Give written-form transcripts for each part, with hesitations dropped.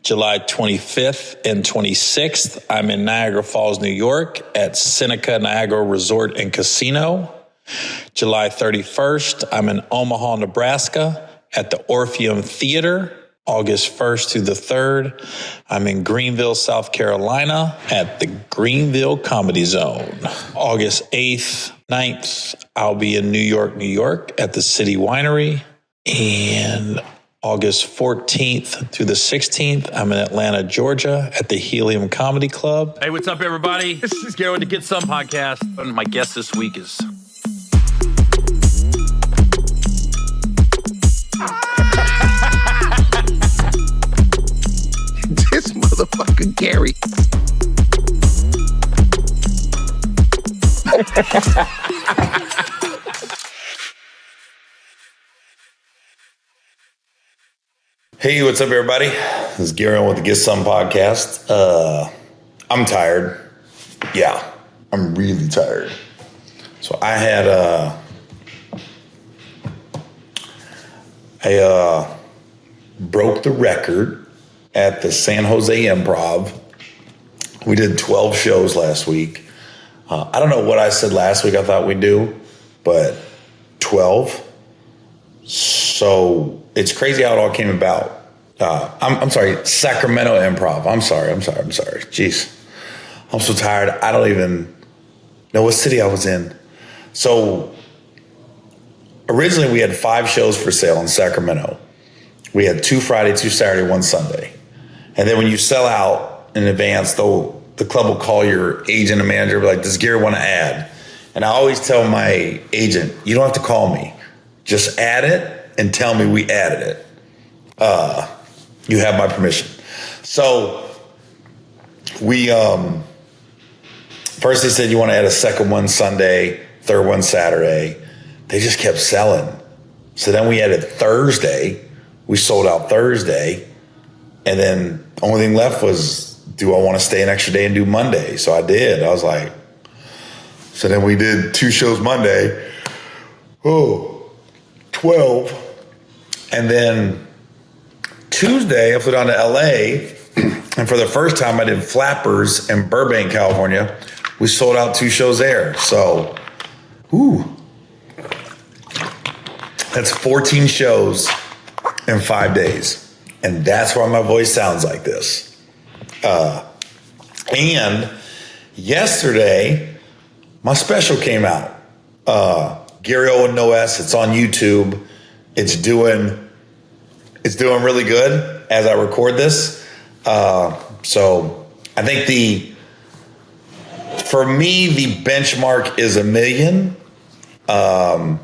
July 25th and 26th, I'm in Niagara Falls, New York at Seneca Niagara Resort and Casino. July 31st, I'm in Omaha, Nebraska at the Orpheum Theater. August 1st through the 3rd, I'm in Greenville, South Carolina at the Greenville Comedy Zone. August 8th, 9th, I'll be in New York, New York at the City Winery. And August 14th through the 16th, I'm in Atlanta, Georgia at the Helium Comedy Club. Hey, what's up, everybody? This is Gary Owen No S podcast. And my guest this week is... This motherfucker Gary. Hey, what's up, everybody? This is Gary Owen with the Get Some podcast. I'm tired. Yeah, I'm really tired. So I had I broke the record at the San Jose Improv. We did 12 shows last week. I don't know what I said last week I thought we'd do, but 12. So it's crazy how it all came about. I'm sorry, Sacramento Improv. I'm sorry. Jeez. I'm so tired. I don't even know what city I was in. So originally we had 5 shows for sale in Sacramento. We had 2 Friday, 2 Saturday, 1 Sunday. And then when you sell out in advance, though, the club will call your agent and manager, be like, does Gary want to add? And I always tell my agent, you don't have to call me. Just add it and tell me we added it. You have my permission. So we, first they said, you want to add a second one Sunday, third one Saturday. They just kept selling. So then we added Thursday. We sold out Thursday. And then the only thing left was, do I want to stay an extra day and do Monday? So I did. I was like, so then we did 2 shows Monday. 12. And then Tuesday, I flew down to LA. And for the first time, I did Flappers in Burbank, California. We sold out 2 shows there. So, that's 14 shows in 5 days. And that's why my voice sounds like this. And yesterday, my special came out. Gary Owen No S. It's on YouTube. It's doing really good as I record this. So I think for me, the benchmark is 1 million. 1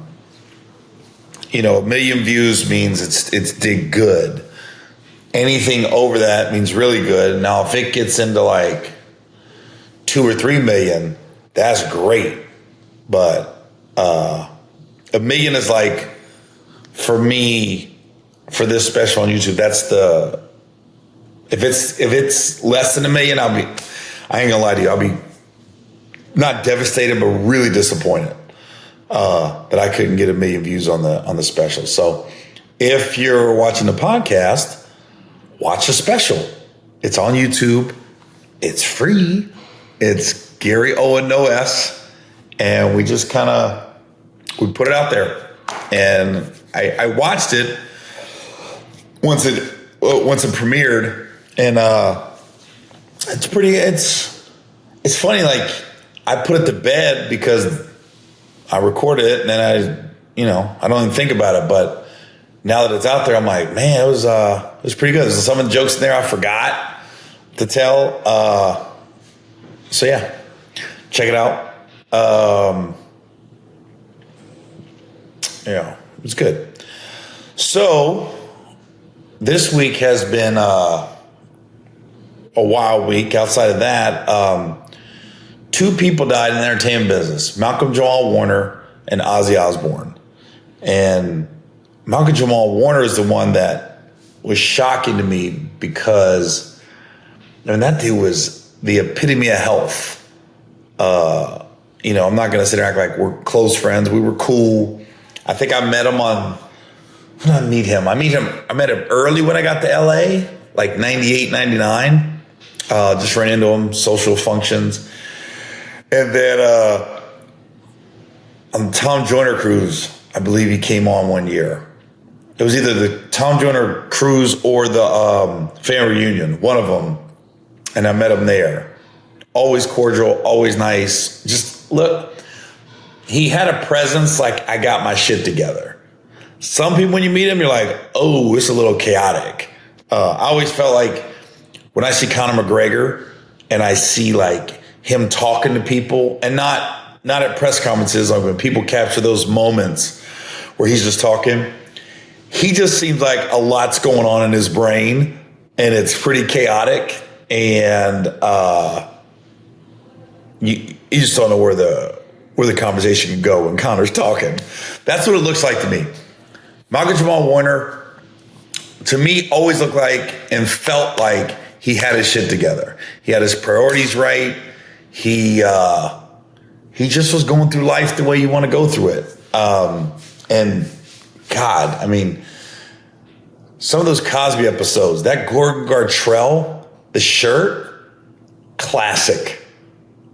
million views means it's did good. Anything over that means really good. Now, if it gets into like 2 or 3 million, that's great. But 1 million is like, for me, for this special on YouTube, that's if it's less than 1 million, I ain't gonna lie to you, I'll be not devastated, but really disappointed that I couldn't get 1 million views on the special. So if you're watching the podcast, watch the special. It's on YouTube. It's free. It's Gary Owen No S. And we just we put it out there. And I watched it once it premiered. And it's funny, like I put it to bed because I recorded it and then I don't even think about it, but now that it's out there, I'm like, man, it was pretty good. There's some of the jokes in there I forgot to tell. So yeah, check it out. It was good. So this week has been a wild week. Outside of that, 2 people died in the entertainment business: Malcolm Jamal Warner and Ozzy Osbourne. And Malcolm Jamal Warner is the one that was shocking to me because that dude was the epitome of health. I'm not going to sit there and act like we're close friends. We were cool. I met him. I met him early when I got to LA. like 98, 99. Just ran into him, social functions. And then on the Tom Joyner cruise, I believe he came on one year. It was either the Tom Joyner cruise or the family reunion, one of them. And I met him there. Always cordial, always nice. Just look, he had a presence like I got my shit together. Some people, when you meet him, you're like, oh, it's a little chaotic. I always felt like when I see Conor McGregor and I see like him talking to people, and not at press conferences, like when people capture those moments where he's just talking, he just seems like a lot's going on in his brain and it's pretty chaotic, and you just don't know where the conversation can go when Conor's talking. That's what it looks like to me. Malcolm Jamal Warner, to me, always looked like and felt like he had his shit together. He had his priorities right. He just was going through life the way you want to go through it. And God, I mean, some of those Cosby episodes, that Gordon Gartrell, the shirt, classic.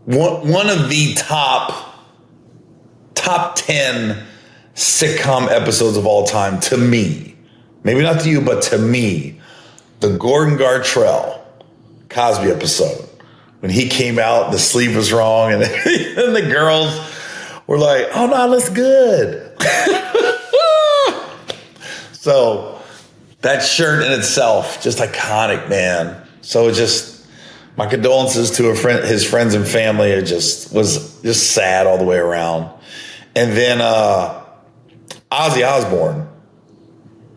One of the top 10 sitcom episodes of all time to me. Maybe not to you, but to me, the Gordon Gartrell Cosby episode. When he came out, the sleeve was wrong, and the girls were like, oh, no, it looks good. So that shirt in itself, just iconic, man. So just my condolences to his friends and family. It was just sad all the way around. And then Ozzy Osbourne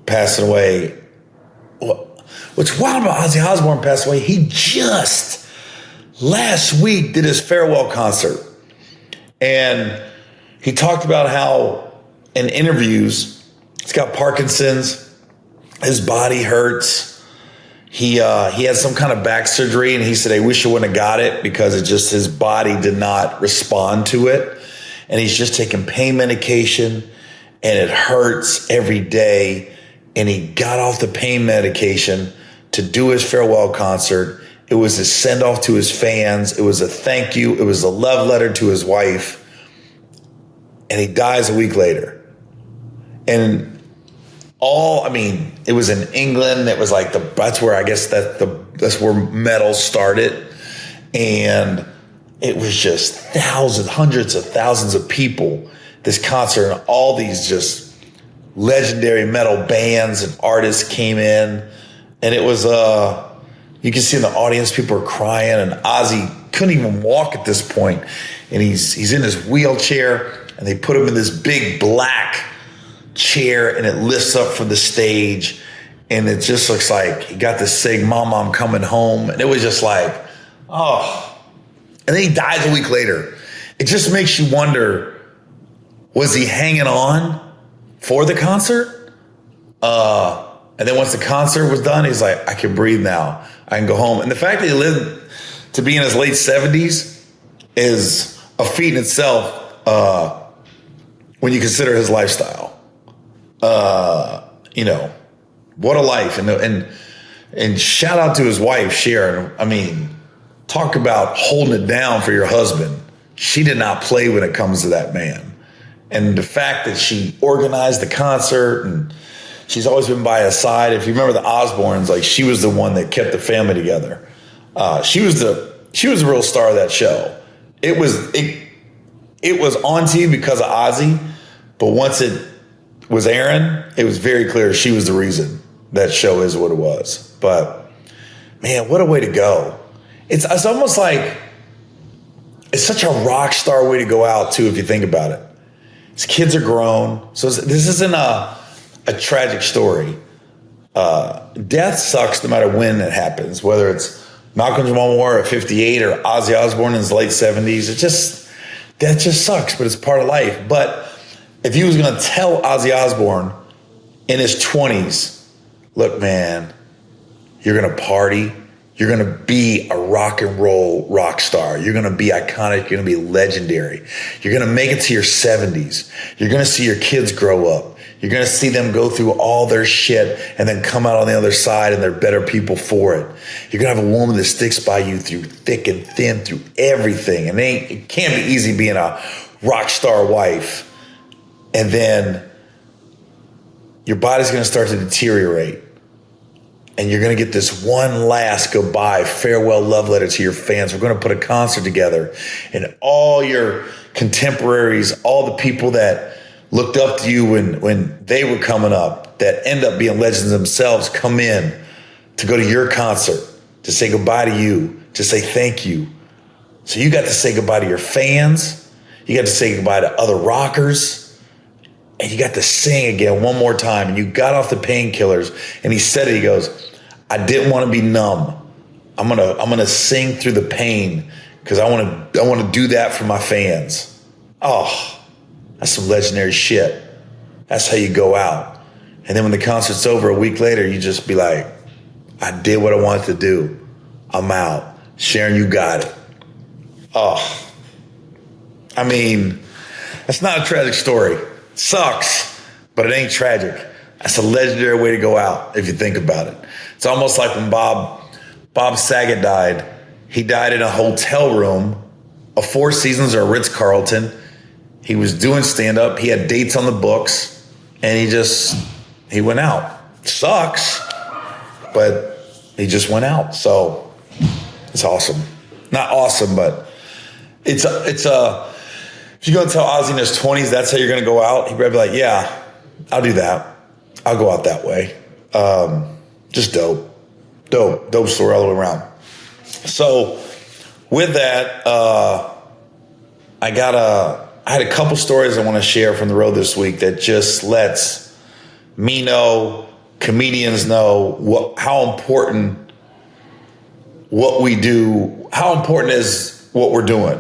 passing away. What's wild about Ozzy Osbourne passing away, he just last week did his farewell concert. And he talked about how in interviews, he's got Parkinson's, his body hurts. He had some kind of back surgery, and he said, I wish I wouldn't have got it because it just, his body did not respond to it. And he's just taking pain medication, and it hurts every day. And he got off the pain medication to do his farewell concert. It was a send off to his fans. It was a thank you. It was a love letter to his wife. And he dies a week later. And it was in England. It was like that's where I guess that's where metal started. And it was just thousands, hundreds of thousands of people, this concert, and all these just legendary metal bands and artists came in. And it was, you can see in the audience, people are crying, and Ozzy couldn't even walk at this point. And he's in his wheelchair, and they put him in this big black chair, and it lifts up from the stage. And it just looks like he got this saying, Mama, I'm coming home. And it was just like, oh. And then he dies a week later. It just makes you wonder, was he hanging on for the concert? And then once the concert was done, he's like, I can breathe now. I can go home. And the fact that he lived to be in his late 70s is a feat in itself when you consider his lifestyle. What a life. And shout out to his wife, Sharon. I mean, talk about holding it down for your husband. She did not play when it comes to that man. And the fact that she organized the concert, and she's always been by his side. If you remember the Osbournes, like, she was the one that kept the family together. She was the real star of that show. It was on TV because of Ozzy, but once it was airing, it was very clear she was the reason that show is what it was. But man, what a way to go. It's almost like it's such a rock star way to go out too, if you think about it. His kids are grown. So this isn't a tragic story. Death sucks no matter when it happens, whether it's Malcolm Jamal Warner at 58 or Ozzy Osbourne in his late 70s. Death just sucks, but it's part of life. But if you was going to tell Ozzy Osbourne in his 20s, look, man, you're going to party. You're going to be a rock and roll rock star. You're going to be iconic. You're going to be legendary. You're going to make it to your 70s. You're going to see your kids grow up. You're going to see them go through all their shit and then come out on the other side and they're better people for it. You're going to have a woman that sticks by you through thick and thin, through everything. And it can't be easy being a rock star wife. And then your body's going to start to deteriorate. And you're going to get this one last goodbye, farewell love letter to your fans. We're going to put a concert together. And all your contemporaries, all the people that looked up to you when they were coming up, that end up being legends themselves, come in to go to your concert, to say goodbye to you, to say thank you. So you got to say goodbye to your fans. You got to say goodbye to other rockers. And you got to sing again one more time. And you got off the painkillers. And he said it, he goes, I didn't want to be numb. I'm gonna sing through the pain because I want to do that for my fans. Oh, that's some legendary shit. That's how you go out. And then when the concert's over a week later, you just be like, I did what I wanted to do. I'm out. Sharon, you got it. Oh, I mean, that's not a tragic story. It sucks, but it ain't tragic. That's a legendary way to go out if you think about it. It's almost like when Bob Saget died. He died in a hotel room, a Four Seasons or a Ritz-Carlton. He was doing stand-up. He had dates on the books, and he went out. Sucks, but he just went out. So it's awesome. Not awesome, but it's if you're going to tell Ozzy in his 20s that's how you're going to go out, he'd probably be like, yeah, I'll do that. I'll go out that way. Just dope story all the way around. So with that, I had a couple stories I want to share from the road this week that just lets me know, comedians know how important what we do, how important is what we're doing.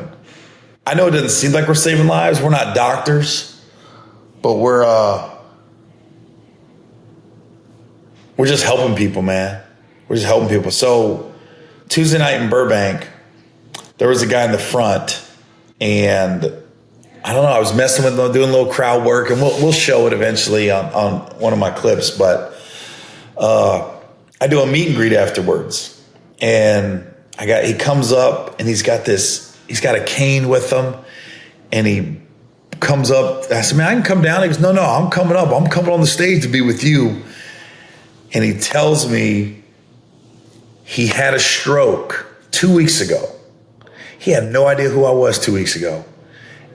I know it doesn't seem like we're saving lives. We're not doctors, but we're just helping people, man. We're just helping people. So Tuesday night in Burbank, there was a guy in the front, and I don't know, I was messing with him, doing a little crowd work, and we'll show it eventually on one of my clips, but I do a meet and greet afterwards. And he comes up and he's got a cane with him, and he comes up. I said, man, I can come down. He goes, no, I'm coming up. I'm coming on the stage to be with you. And he tells me he had a stroke 2 weeks ago. He had no idea who I was 2 weeks ago.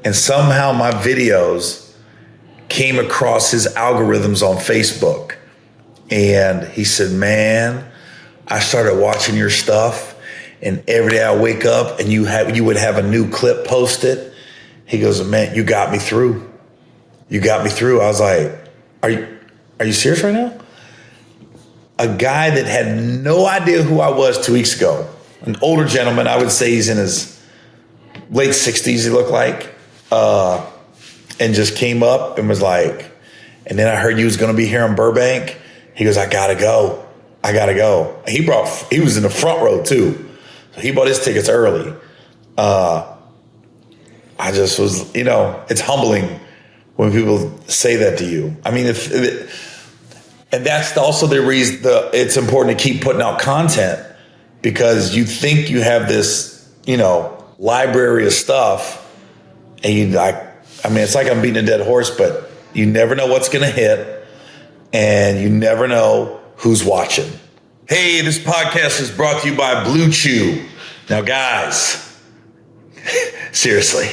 And somehow my videos came across his algorithms on Facebook. And he said, man, I started watching your stuff, and every day I wake up and you would have a new clip posted. He goes, man, you got me through. You got me through. I was like, are you serious right now? A guy that had no idea who I was 2 weeks ago, an older gentleman, I would say he's in his late 60s, he looked like, and just came up and was like, and then I heard you was going to be here in Burbank. He goes, I gotta go. He was in the front row too. So he bought his tickets early. I just was, it's humbling when people say that to you. I mean, and that's also the reason it's important to keep putting out content, because you think you have this, library of stuff, and it's like I'm beating a dead horse, but you never know what's going to hit, and you never know who's watching. Hey, this podcast is brought to you by Blue Chew. Now, guys, seriously,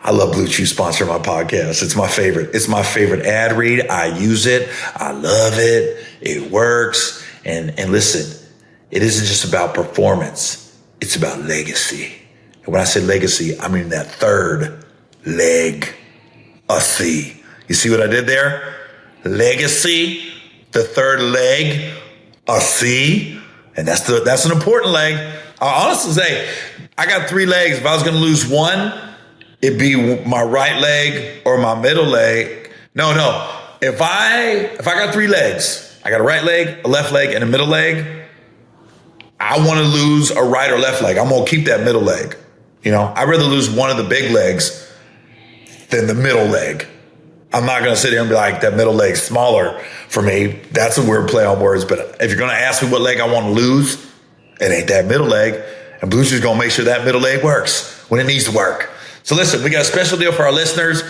I love Blue Chew sponsoring my podcast. It's my favorite. It's my favorite ad read. I use it. I love it. It works. And listen, it isn't just about performance. It's about legacy. And when I say legacy, I mean that third leg. Ozzy. You see what I did there? Legacy, the third leg. Ozzy. And that's an important leg. I'll honestly say, I got 3 legs. If I was going to lose one, it'd be my right leg or my middle leg. No. If I got 3 legs, I got a right leg, a left leg, and a middle leg, I want to lose a right or left leg. I'm going to keep that middle leg. I'd rather lose one of the big legs than the middle leg. I'm not going to sit here and be like, that middle leg's smaller for me. That's a weird play on words. But if you're going to ask me what leg I want to lose, it ain't that middle leg. And Blue Chew's going to make sure that middle leg works when it needs to work. So listen, we got a special deal for our listeners.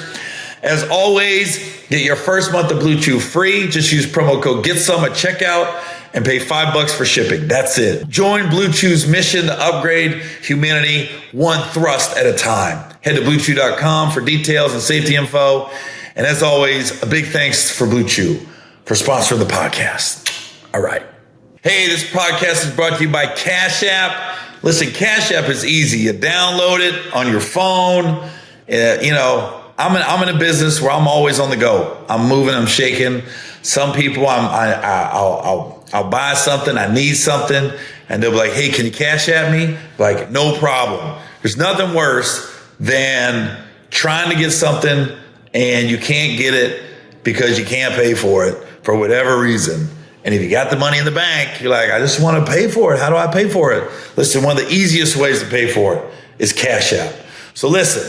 As always, get your first month of Blue Chew free. Just use promo code GETSOME at checkout and pay $5 for shipping. That's it. Join Blue Chew's mission to upgrade humanity one thrust at a time. Head to BlueChew.com for details and safety info. And as always, a big thanks for Blue Chew for sponsoring the podcast. All right. Hey, this podcast is brought to you by Cash App. Listen, Cash App is easy. You download it on your phone. I'm in a business where I'm always on the go. I'm moving, I'm shaking. Some people, I'll buy something, I need something, and they'll be like, hey, can you Cash App me? Like, no problem. There's nothing worse than trying to get something and you can't get it because you can't pay for it for whatever reason. And if you got the money in the bank, you're like, I just want to pay for it. How do I pay for it? Listen, one of the easiest ways to pay for it is Cash App. So listen,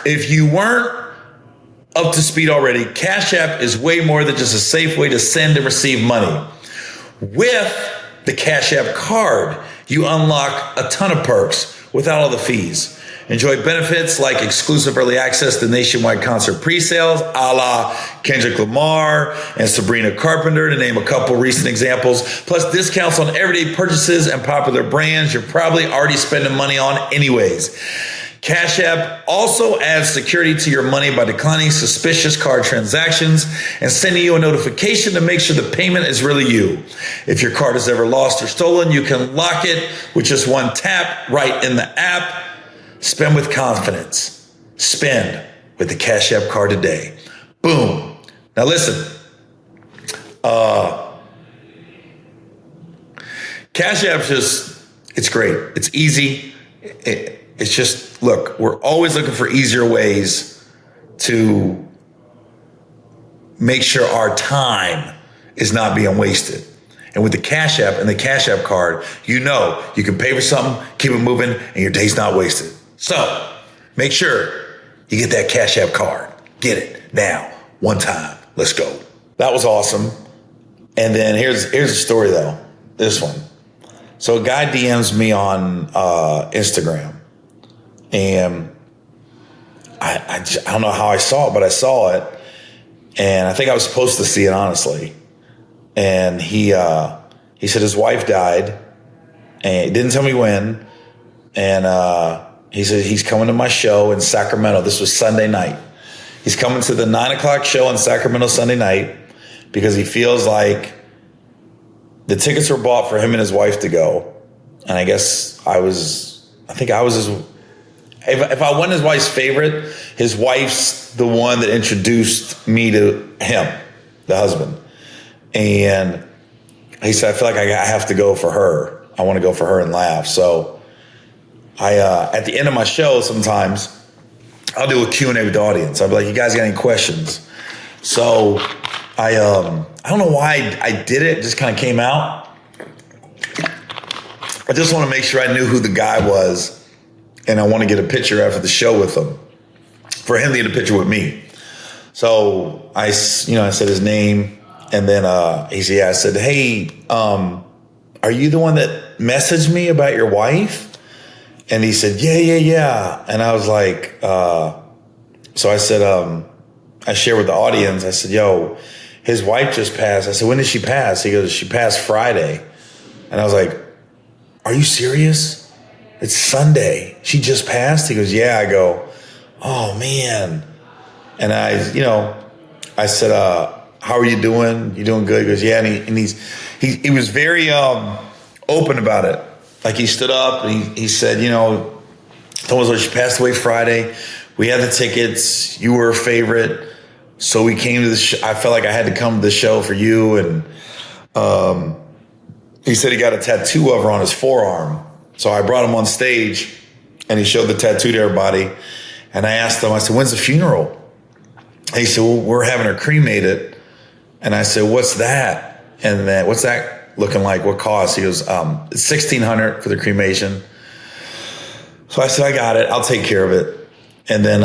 if you weren't up to speed already, Cash App is way more than just a safe way to send and receive money. With the Cash App card, you unlock a ton of perks without all the fees. Enjoy benefits like exclusive early access to nationwide concert pre-sales, a la Kendrick Lamar and Sabrina Carpenter, to name a couple recent examples, plus discounts on everyday purchases and popular brands you're probably already spending money on anyways. Cash App also adds security to your money by declining suspicious card transactions and sending you a notification to make sure the payment is really you. If your card is ever lost or stolen, you can lock it with just one tap right in the app. Spend with confidence. Spend with the Cash App card today. Boom. Now listen, Cash App it's great. It's easy. It's just, look, we're always looking for easier ways to make sure our time is not being wasted. And with the Cash App and the Cash App card, you know you can pay for something, keep it moving, and your day's not wasted. So make sure you get that Cash App card. Get it now, one time. Let's go. That was awesome. And then here's the story though. This one. So a guy DMs me on Instagram, and I don't know how I saw it, but I saw it, and I think I was supposed to see it, honestly. And he said his wife died, and he didn't tell me when. And he said he's coming to my show in Sacramento. This was Sunday night. He's coming to the 9:00 show in Sacramento Sunday night because he feels like the tickets were bought for him and his wife to go. And I guess I think I was his, if I wasn't his wife's favorite, his wife's the one that introduced me to him, the husband. And he said, I feel like I have to go for her. I want to go for her and laugh. So at the end of my show, sometimes I'll do a Q&A with the audience. I'll be like, you guys got any questions? So I don't know why I did it. It just kind of came out. I just want to make sure I knew who the guy was, and I want to get a picture after the show with him, for him to get a picture with me. So I said his name, and then he said, yeah. I said, hey, are you the one that messaged me about your wife? And he said, yeah. And I was like, so I said, I shared with the audience, I said, yo, his wife just passed. I said, when did she pass? He goes, she passed Friday. And I was like, are you serious? It's Sunday. She just passed? He goes, yeah. I go, oh man. And I said, how are you doing? You doing good? He goes, yeah. And he was very open about it. Like he stood up and he said, told us she passed away Friday. We had the tickets. You were a favorite. So we came to the show. I felt like I had to come to the show for you. And he said he got a tattoo of her on his forearm. So I brought him on stage and he showed the tattoo to everybody. And I asked him, I said, when's the funeral? And he said, well, we're having her cremated. And I said, what's that? And then what's that looking like? What cost? He goes, it's $1,600 for the cremation. So I said, I got it. I'll take care of it. And then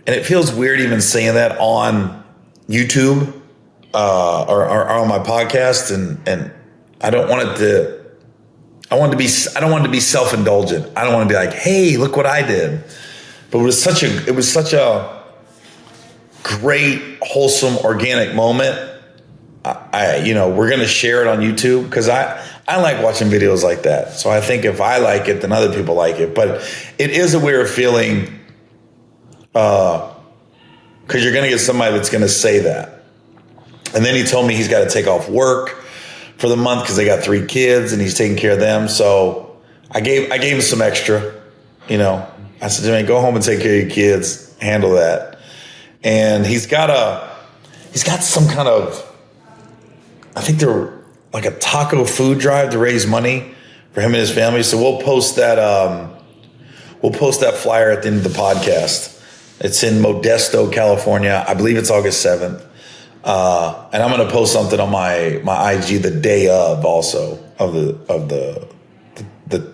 and it feels weird even saying that on YouTube or on my podcast, and I don't want it to. I don't want it to be self-indulgent. I don't want to be like, hey, look what I did. But it was such a great, wholesome, organic moment. We're gonna share it on YouTube because I like watching videos like that. So I think if I like it, then other people like it. But it is a weird feeling because you're gonna get somebody that's gonna say that. And then he told me he's got to take off work for the month because they got 3 kids and he's taking care of them. So I gave him some extra, I said, man, go home and take care of your kids, handle that. And he's got some kind of, I think they're like a taco food drive to raise money for him and his family. So we'll post that flyer at the end of the podcast. It's in Modesto, California. I believe it's August 7th. And I'm going to post something on my IG the day of also of the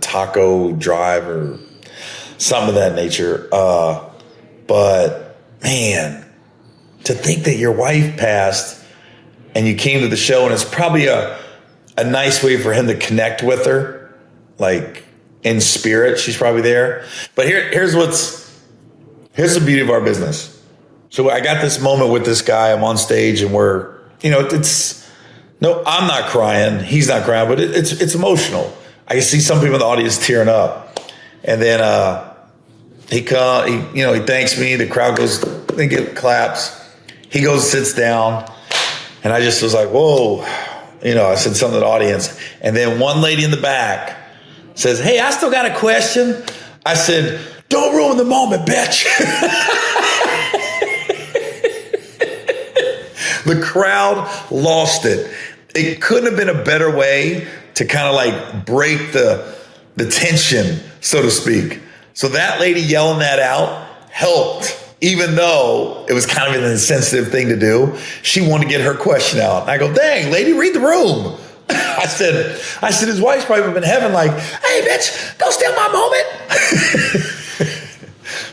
taco drive or something of that nature. But man, to think that your wife passed and you came to the show, and it's probably a nice way for him to connect with her, like in spirit. She's probably there. But here's the beauty of our business. So I got this moment with this guy. I'm on stage and I'm not crying. He's not crying, but it's emotional. I can see some people in the audience tearing up. And then he thanks me. The crowd goes, they get claps. He goes, sits down. And I just was like, whoa. I said something to the audience. And then one lady in the back says, hey, I still got a question. I said, don't ruin the moment, bitch. The crowd lost it. It couldn't have been a better way to kind of like break the tension, so to speak. So that lady yelling that out helped, even though it was kind of an insensitive thing to do. She wanted to get her question out. And I go, dang, lady, read the room. I said, his wife's probably up in heaven like, hey, bitch, don't steal my moment.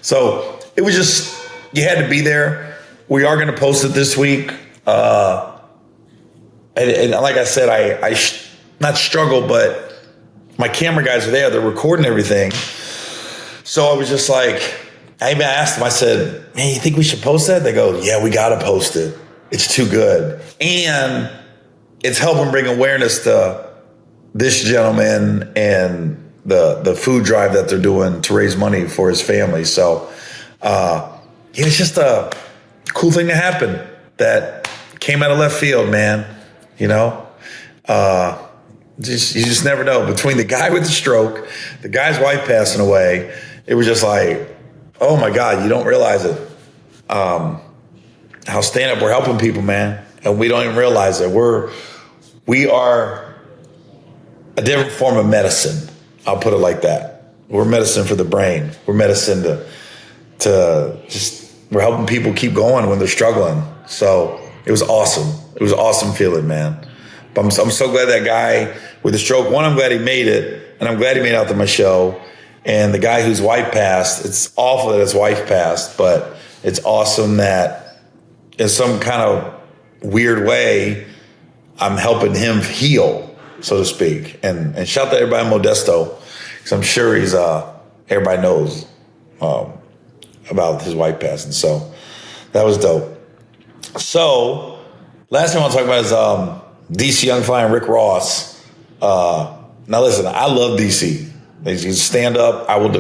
So it was just, you had to be there. We are going to post it this week. And like I said, I not struggle, but my camera guys are there. They're recording everything. So I was just like, I even asked them, I said, man, you think we should post that? They go, yeah, we got to post it. It's too good. And it's helping bring awareness to this gentleman and the food drive that they're doing to raise money for his family. So it's just a cool thing to happen that came out of left field, man. You just never know. Between the guy with the stroke, the guy's wife passing away, it was just like, oh my God, you don't realize it. How stand up, we're helping people, man. And we don't even realize it. We are a different form of medicine. I'll put it like that. We're medicine for the brain. We're medicine we're helping people keep going when they're struggling. So it was awesome. It was an awesome feeling, man. But I'm so glad that guy with the stroke, one, I'm glad he made it, and I'm glad he made it out to my show. And the guy whose wife passed, it's awful that his wife passed, but it's awesome that in some kind of weird way, I'm helping him heal, so to speak. And shout out to everybody in Modesto, because I'm sure everybody knows about his wife passing. So that was dope. So last thing I want to talk about is DC Young Fly and Rick Ross. Now listen, I love DC. He's stand up. I will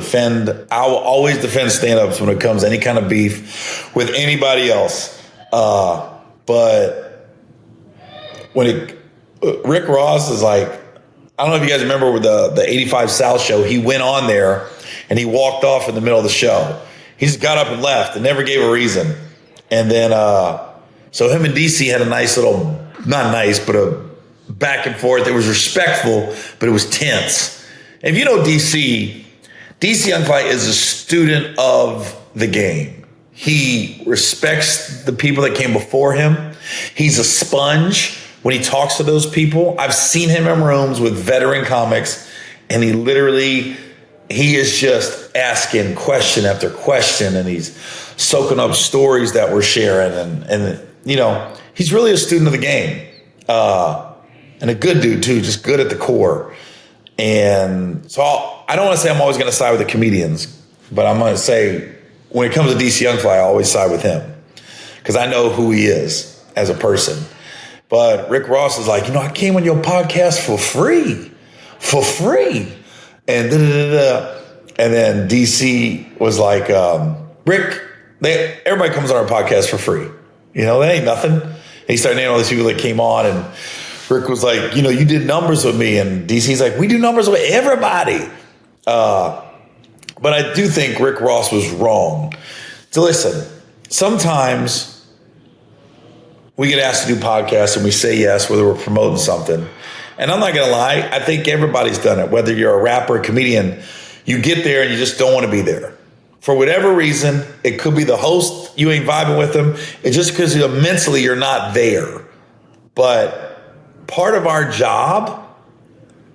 always defend stand-ups when it comes to any kind of beef with anybody else. But when Rick Ross is like, I don't know if you guys remember with the 85 South show, he went on there and he walked off in the middle of the show. He just got up and left and never gave a reason. And then, so him and DC had a nice little, not nice, but a back and forth. It was respectful, but it was tense. And if you know DC Young Fly is a student of the game. He respects the people that came before him. He's a sponge when he talks to those people. I've seen him in rooms with veteran comics, and he literally he is just asking question after question, and he's soaking up stories that we're sharing. And you know, he's really a student of the game, and a good dude too, just good at the core. And so I don't want to say I'm always going to side with the comedians, but I'm going to say when it comes to DC Young Fly, I always side with him because I know who he is as a person. But Rick Ross is like, you know, I came on your podcast for free. And and then DC was like, Rick, everybody comes on our podcast for free. You know, that ain't nothing. And he started naming all these people that came on, and Rick was like, you know, you did numbers with me. And DC's like, we do numbers with everybody. But I do think Rick Ross was wrong. So listen, sometimes we get asked to do podcasts and we say yes, whether we're promoting something. And I'm not going to lie, I think everybody's done it. Whether you're a rapper or comedian, you get there and you just don't want to be there. For whatever reason, it could be the host, you ain't vibing with them. It's just because mentally you're not there. But part of our job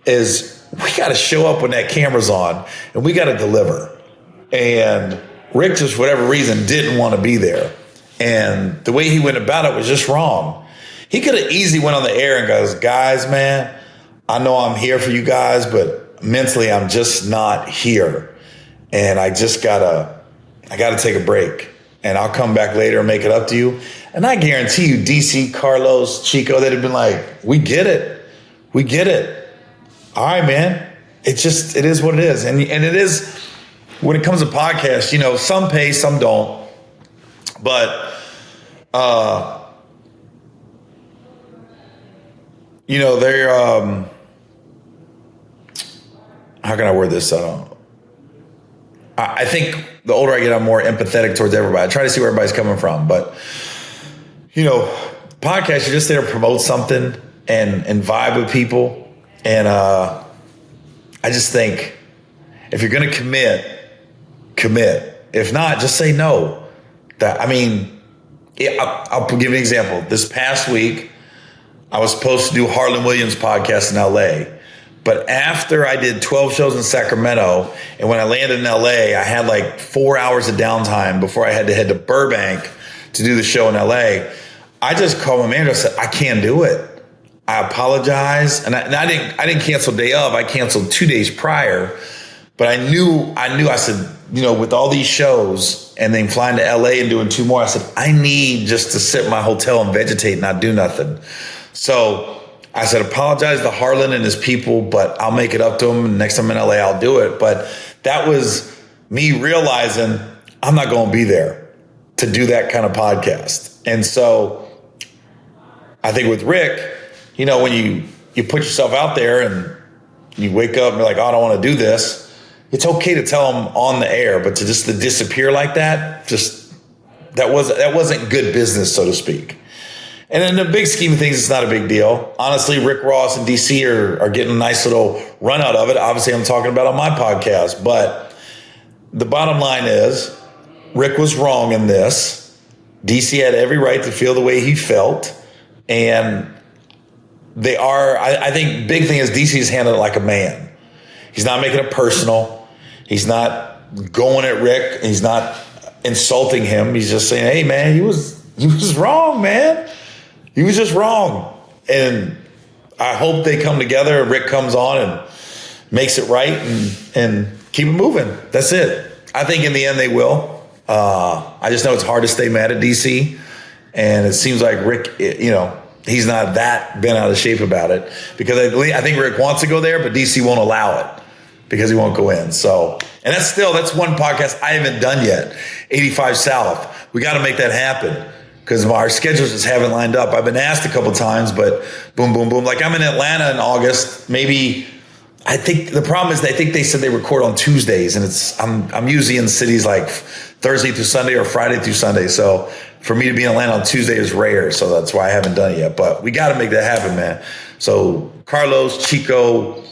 is we got to show up when that camera's on and we got to deliver. And Rick, just for whatever reason, didn't want to be there. And the way he went about it was just wrong. He could have easily went on the air and goes, guys, man, I know I'm here for you guys, but mentally I'm just not here. And I gotta take a break. And I'll come back later and make it up to you. And I guarantee you, DC, Carlos, Chico, they'd have been like, we get it. We get it. All right, man. It is what it is. And it is, when it comes to podcasts, you know, some pay, some don't. But, you know, they're, how can I word this? I think the older I get, I'm more empathetic towards everybody. I try to see where everybody's coming from. But, you know, podcasts, you're just there to promote something and vibe with people. And I just think if you're going to commit. If not, just say no. I'll give you an example. This past week, I was supposed to do Harlan Williams' podcast in LA. But after I did 12 shows in Sacramento, and when I landed in LA, I had like 4 hours of downtime before I had to head to Burbank to do the show in LA. I just called my manager and said, I can't do it. I apologize. And I didn't cancel day of. I canceled 2 days prior. But I knew, I said, you know, with all these shows and then flying to LA and doing 2 more, I said, I need just to sit in my hotel and vegetate and not do nothing. So I said, apologize to Harlan and his people, but I'll make it up to him. Next time I'm in LA, I'll do it. But that was me realizing I'm not going to be there to do that kind of podcast. And so I think with Rick, you know, when you put yourself out there and you wake up and you're like, oh, I don't want to do this. It's okay to tell them on the air, but to disappear like that, that wasn't good business, so to speak. And in the big scheme of things, it's not a big deal. Honestly, Rick Ross and DC are getting a nice little run out of it. Obviously, I'm talking about on my podcast. But the bottom line is, Rick was wrong in this. DC had every right to feel the way he felt. And I think big thing is DC's handling it like a man. He's not making it personal. He's not going at Rick. He's not insulting him. He's just saying, hey, man, he was wrong, man. He was just wrong. And I hope they come together and Rick comes on and makes it right and keep it moving. That's it. I think in the end they will. I just know it's hard to stay mad at DC. And it seems like Rick, you know, he's not that bent out of shape about it. Because I think Rick wants to go there, but DC won't allow it because he won't go in. So, and that's one podcast I haven't done yet. 85 South. We got to make that happen. Because our schedules just haven't lined up. I've been asked a couple times, but boom, boom, boom. Like I'm in Atlanta in August. Maybe I think the problem is they said they record on Tuesdays, and I'm usually in cities like Thursday through Sunday or Friday through Sunday. So for me to be in Atlanta on Tuesday is rare. So that's why I haven't done it yet. But we got to make that happen, man. So Carlos, Chico,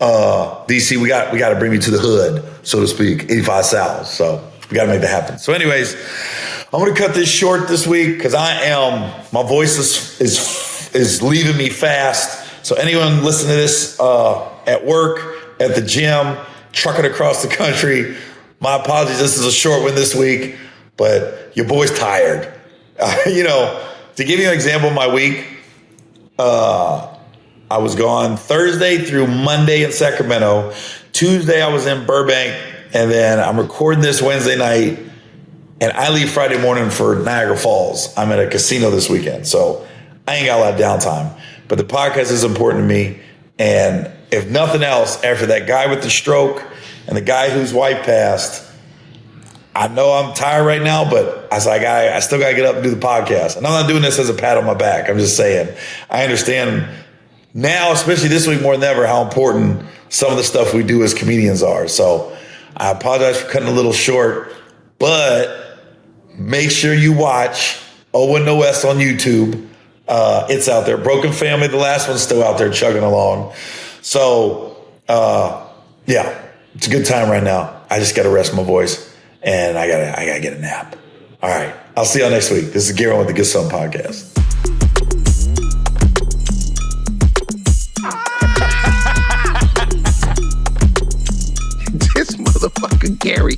DC, we got to bring me to the hood, so to speak. 85 South. So we got to make that happen. So, anyways. I'm going to cut this short this week because my voice is leaving me fast. So anyone listening to this at work, at the gym, trucking across the country. My apologies. This is a short one this week, but your boy's tired. To give you an example of my week, I was gone Thursday through Monday in Sacramento. Tuesday, I was in Burbank, and then I'm recording this Wednesday night, and I leave Friday morning for Niagara Falls. I'm at a casino this weekend, so I ain't got a lot of downtime. But the podcast is important to me, and if nothing else, after that guy with the stroke and the guy whose wife passed, I know I'm tired right now, but I was like, I still got to get up and do the podcast. And I'm not doing this as a pat on my back. I'm just saying, I understand now, especially this week more than ever, how important some of the stuff we do as comedians are. So I apologize for cutting a little short, but make sure you watch Owen No S on YouTube. It's out there. Broken Family, the last one's still out there chugging along. So, yeah, it's a good time right now. I just got to rest my voice. And I gotta get a nap. All right. I'll see y'all next week. This is Gary Owen with the Good Son Podcast. This motherfucker Gary.